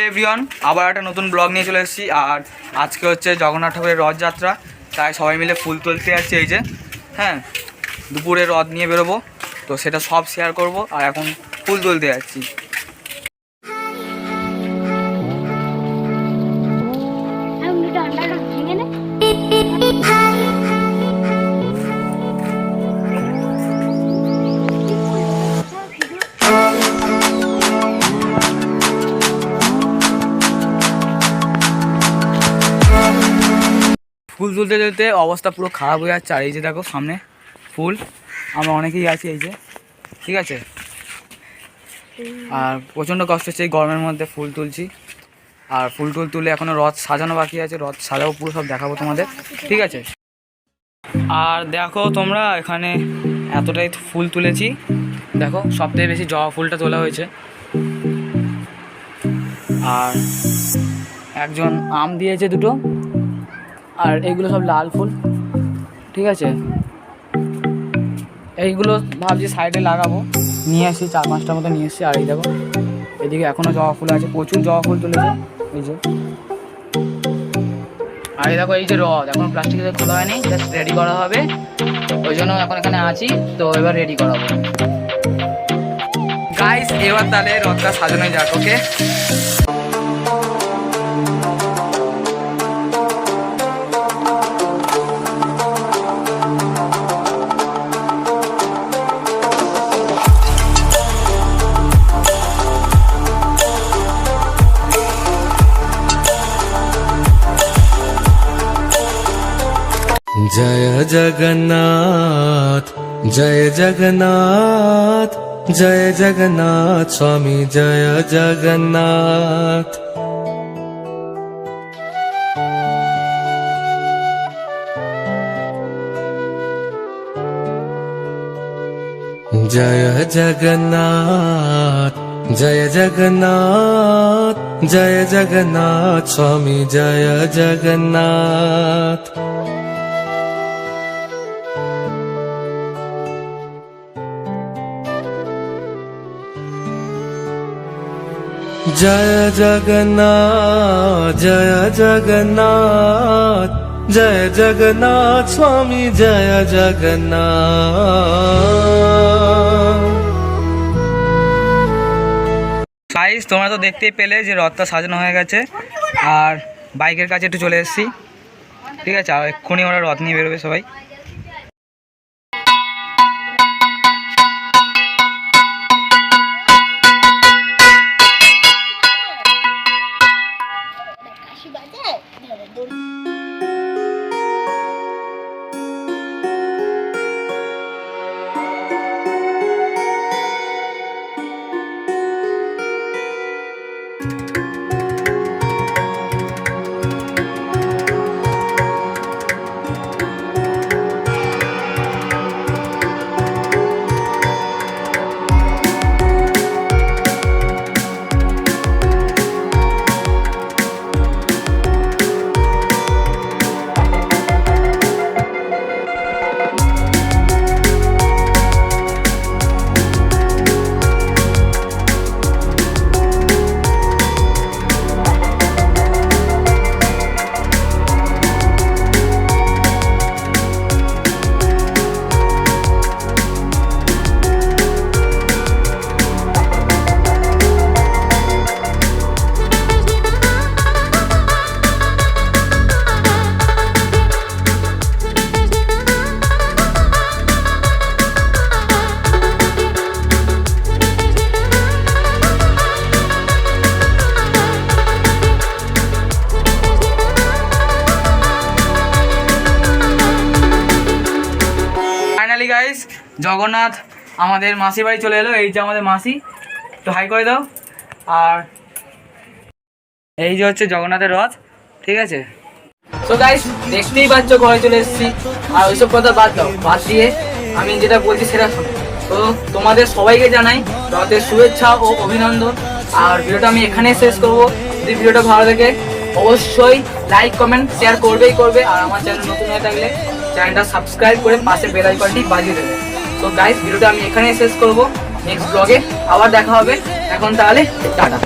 Everyone, আবার একটা নতুন ব্লগ নিয়ে চলে এসেছি। আর আজকে হচ্ছে জগন্নাথ ঠাকুরের রথযাত্রা, তাই সবাই মিলে ফুল তুলতে যাচ্ছি। এই যে হ্যাঁ, দুপুরে রথ নিয়ে বেরোবো, তো সেটা সব শেয়ার করব। আর এখন ফুল তুলতে যাচ্ছি। ফুল তুলতে তুলতে অবস্থা পুরো খারাপ হয়ে যাচ্ছে। আর এই যে দেখো সামনে ফুল, আমরা অনেকেই আছি এই যে, ঠিক আছে। আর প্রচণ্ড কষ্ট হচ্ছে এই গরমের মধ্যে ফুল তুলছি। আর ফুল তুলে এখনও রথ সাজানো বাকি আছে, রথ সাজাবো, পুরো সব দেখাবো তোমাদের, ঠিক আছে। আর দেখো তোমরা, এখানে এতটাই ফুল তুলেছি, দেখো সবথেকে বেশি জবা ফুলটা তোলা হয়েছে। আর একজন আম দিয়েছে দুটো, আর এইগুলো সব লাল ফুল, ঠিক আছে। এইগুলো ভাবছি সাইডে লাগাবো, নিয়ে আসি 4-5টা মতো নিয়ে এসছি। আর এই দেখো এদিকে এখনও জবা ফুল আছে, প্রচুর জবা ফুল তুলেছে এই যে। আর এই দেখো এই যে রথ এখনো প্লাস্টিকে খোলা হয়নি, জাস্ট রেডি করা হবে, ওই জন্য এখন এখানে আছি। তো এবার রেডি করাবো গাইস। এবার তাহলে রথটা সাজানো যাক, ওকে। जय जगन्नाथ जय जगन्नाथ जय जगन्नाथ स्वामी जय जगन्नाथ। जय जगन्नाथ जय जगन्नाथ जय जगन्नाथ स्वामी जय जगन्नाथ। जय जगन्नाथ जय जगन्नाथ जय जगन्नाथ स्वामी जय जगन्नाथ। গাইস তোমরা তো দেখতেই পেলে যে রথটা সাজানো হয়ে গেছে। আর বাইকের কাছে একটু চলে এসেছি, ঠিক আছে। আর এক্ষুনি ওরা রথ নিয়ে বেরোবে সবাই। ফাইনালি গাইস জগন্নাথ আমাদের মাসির বাড়ি চলে এলো। এই যে আমাদের মাসি, একটু হাই করে দাও। আর এই যে হচ্ছে জগন্নাথের রথ, ঠিক আছে। তো গাইস দেখতেই পাচ্ছ ঘরে চলে এসেছি। আর ওইসব কথা বাদ দাও, বাদ দিয়ে আমি যেটা বলছি সেটা শোনো। তো তোমাদের সবাইকে জানাই রথের শুভেচ্ছা ও অভিনন্দন। আর ভিডিওটা আমি এখানেই শেষ করবো। যদি ভিডিওটা ভালো লাগে অবশ্যই লাইক কমেন্ট শেয়ার করবে। আর আমার চ্যানেল নতুন হয়ে থাকলে চ্যানেলটা সাবস্ক্রাইব করে পাশে বেল আইকনটি বাজিয়ে দেবে। তো গাইস ভিডিওটা আমি এখানেই শেষ করব। নেক্সট ব্লগে আবার দেখা হবে। এখন তাহলে টাটা।